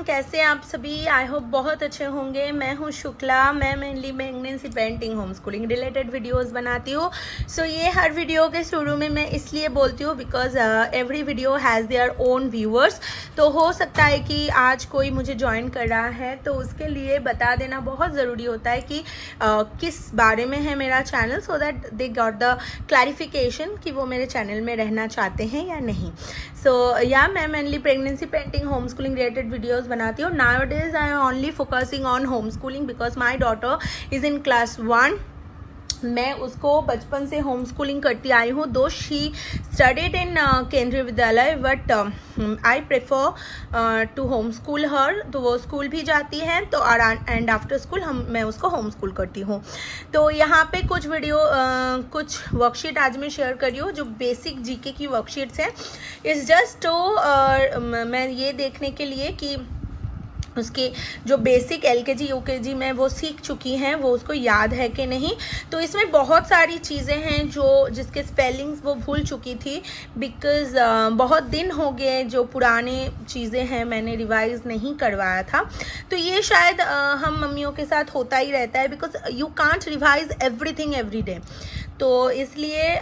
कैसे आप सभी? आई होप बहुत अच्छे होंगे। मैं हूँ शुक्ला। मैं mainly pregnancy parenting home schooling related videos बनाती हूँ। सो ये हर वीडियो के शुरू में मैं इसलिए बोलती हूँ because every video has their own viewers. तो हो सकता है कि आज कोई मुझे ज्वाइन कर रहा है तो उसके लिए बता देना बहुत ज़रूरी होता है कि किस बारे में है मेरा channel, so that they got the clarification कि वो मेरे चैनल में रहना चाहते हैं या नहीं। सो या मैं mainly pregnancy parenting home schooling related videos बनाती हूँ। Now days I am only focusing on home schooling because my daughter is in class 1। मैं उसको बचपन से होम स्कूलिंग करती आई हूँ। दो she studied in Kendriya Vidyalaya but I prefer to home school her. तो वो स्कूल भी जाती है तो एंड आफ्टर स्कूल मैं उसको होम स्कूल करती हूँ। तो यहाँ पे कुछ वीडियो कुछ वर्कशीट आज मैं शेयर कर रही हूँ जो बेसिक जीके की वर्कशीट्स हैं। इट्स जस्ट टू मैं ये देखने के लिए कि उसके जो बेसिक एलकेजी यूकेजी में वो सीख चुकी हैं वो उसको याद है कि नहीं। तो इसमें बहुत सारी चीज़ें हैं जो जिसके स्पेलिंग्स वो भूल चुकी थी बिकॉज़ बहुत दिन हो गए, जो पुराने चीज़ें हैं मैंने रिवाइज़ नहीं करवाया था। तो ये शायद हम मम्मियों के साथ होता ही रहता है because you can't revise everything every day. तो इसलिए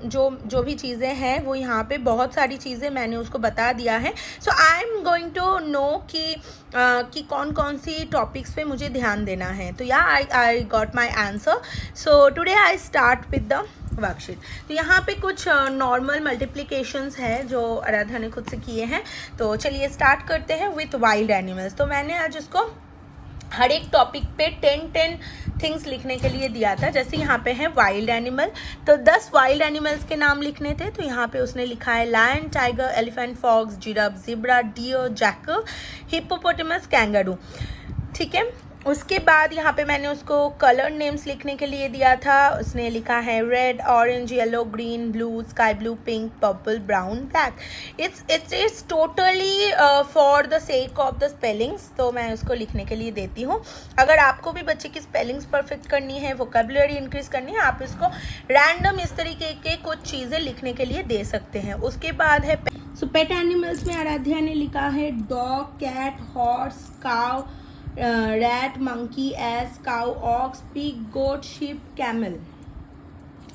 जो भी चीज़ें हैं वो यहाँ पे बहुत सारी चीज़ें मैंने उसको बता दिया है। So I am going to know कि कौन कौन सी टॉपिक्स पे मुझे ध्यान देना है। तो या I got my answer. So today I start with the worksheet. तो यहाँ पे कुछ नॉर्मल मल्टीप्लिकेशंस हैं जो आराध्या ने खुद से किए हैं। तो चलिए स्टार्ट करते हैं विथ वाइल्ड एनिमल्स। तो मैंने आज उसको हर एक टॉपिक पे 10 थिंग्स लिखने के लिए दिया था। जैसे यहाँ पे है वाइल्ड एनिमल, तो 10 वाइल्ड एनिमल्स के नाम लिखने थे। तो यहाँ पे उसने लिखा है lion, tiger, elephant, fox, giraffe, zebra, deer, jackal, hippopotamus, kangaroo. ठीक है। उसके बाद यहाँ पे मैंने उसको कलर नेम्स लिखने के लिए दिया था। उसने लिखा है red, orange, yellow, green, blue, sky blue, pink, purple, brown, black. It's totally for the sake of the spellings. तो मैं उसको लिखने के लिए देती हूँ। अगर आपको भी बच्चे की स्पेलिंग्स परफेक्ट करनी है, वोकेबुलरी इंक्रीज करनी है, आप इसको रैंडम इस तरीके के कुछ चीज़ें लिखने के लिए दे सकते हैं। उसके बाद है पेट एनिमल्स में आराध्या ने लिखा है dog, cat, horse, cow, rat, monkey, ass, cow, ox, pig, goat, sheep, camel.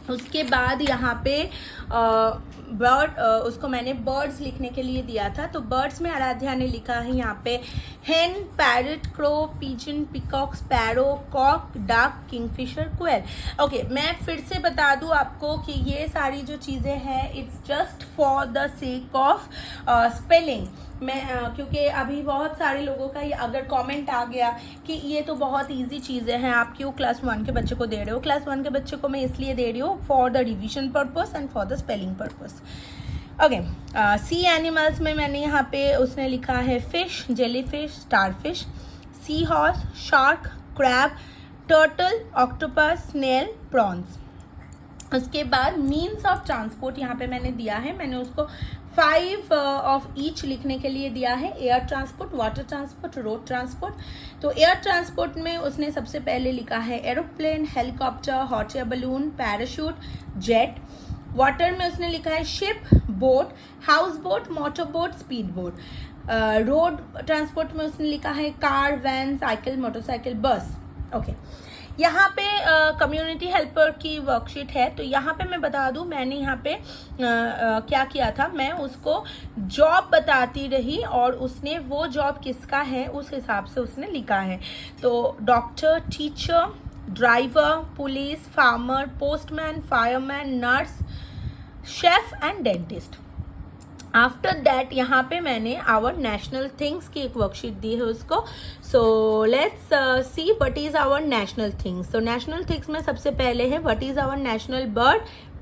उसके बाद यहाँ पे बर्ड, उसको मैंने बर्ड्स लिखने के लिए दिया था। तो बर्ड्स में आराध्या ने लिखा है यहाँ पे hen, parrot, crow, pigeon, peacock, sparrow, cock, duck, kingfisher, quail. Okay, मैं फिर से बता दूँ आपको कि ये सारी जो चीज़ें हैं it's just for the sake of spelling. मैं क्योंकि अभी बहुत सारे लोगों का ये अगर कमेंट आ गया कि ये तो बहुत इजी चीज़ें हैं, आप क्यों क्लास 1 के बच्चे को दे रहे हो। क्लास 1 के बच्चे को मैं इसलिए दे रही हूँ for the revision purpose and for the spelling purpose. Okay, sea animals में मैंने यहाँ पे उसने लिखा है fish, jellyfish, starfish, seahorse, shark, crab, turtle, octopus, snail, prawns. उसके बाद मीन्स ऑफ ट्रांसपोर्ट यहाँ पे मैंने दिया है। मैंने उसको 5 ऑफ ईच लिखने के लिए दिया है। Air transport, water transport, road transport. तो एयर ट्रांसपोर्ट में उसने सबसे पहले लिखा है aeroplane, helicopter, hot air balloon, parachute, jet. Water में उसने लिखा है ship, boat, house boat, motor boat, speed boat. Road transport में उसने लिखा है कार, वैन, साइकिल, मोटरसाइकिल, बस। ओके, यहाँ पे कम्युनिटी हेल्पर की वर्कशीट है। तो यहाँ पे मैं बता दूँ मैंने यहाँ पे क्या किया था। मैं उसको जॉब बताती रही और उसने वो जॉब किसका है उस हिसाब से उसने लिखा है। तो doctor, teacher, driver, police, farmer, postman, fireman, nurse, chef and dentist. After that यहाँ पे मैंने आवर नेशनल थिंग्स की एक वर्कशीट दी है उसको। So let's see what is our national things. तो नेशनल थिंग्स में सबसे पहले है what is our national bird,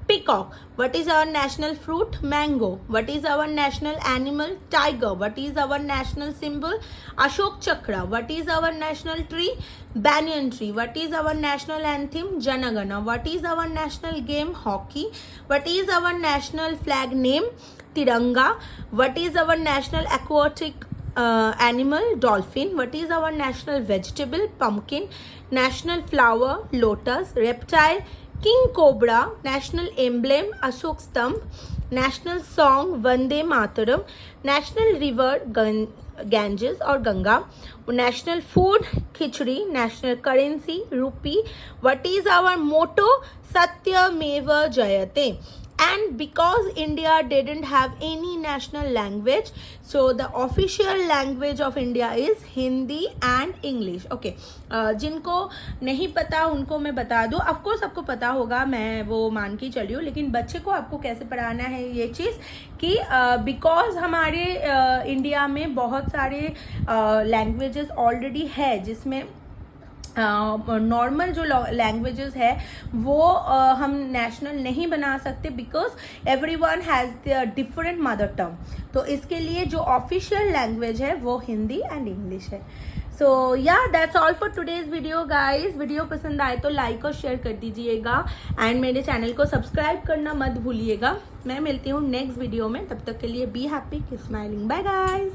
peacock. What is our national fruit? Mango. What is our national animal? Tiger. What is our national symbol? Ashok Chakra. What is our national tree? Banyan tree. What is our national anthem? Jana Gana. What is our national game? Hockey. What is our national flag name? Tiranga. What is our national aquatic animal? Dolphin. What is our national vegetable? Pumpkin. National flower? Lotus. Reptile? King cobra. National emblem Ashok स्तंभ। National song Vande Mataram, national river Ganges और Ganga, national food khichdi, national currency rupee, what is our motto Satyamev Jayate. And because India didn't have any national language, so the official language of India is Hindi and English. Okay, जिनको नहीं पता उनको मैं बता दूँ. Of course आपको पता होगा, मैं वो मान के चली हूँ, लेकिन बच्चे को आपको कैसे पढ़ाना है ये चीज़ कि बिकॉज हमारे इंडिया में बहुत सारे लैंग्वेजेस ऑलरेडी है, जिसमें नॉर्मल जो लैंग्वेजेस है वो हम नेशनल नहीं बना सकते because everyone has their different mother tongue. तो इसके लिए जो ऑफिशियल लैंग्वेज है वो हिंदी एंड इंग्लिश है. सो या that's all for today's video guys. Video पसंद आए तो लाइक और शेयर कर दीजिएगा एंड मेरे चैनल को सब्सक्राइब करना मत भूलिएगा. मैं मिलती हूँ नेक्स्ट वीडियो में. तब तक के लिए be happy, keep smiling. Bye guys.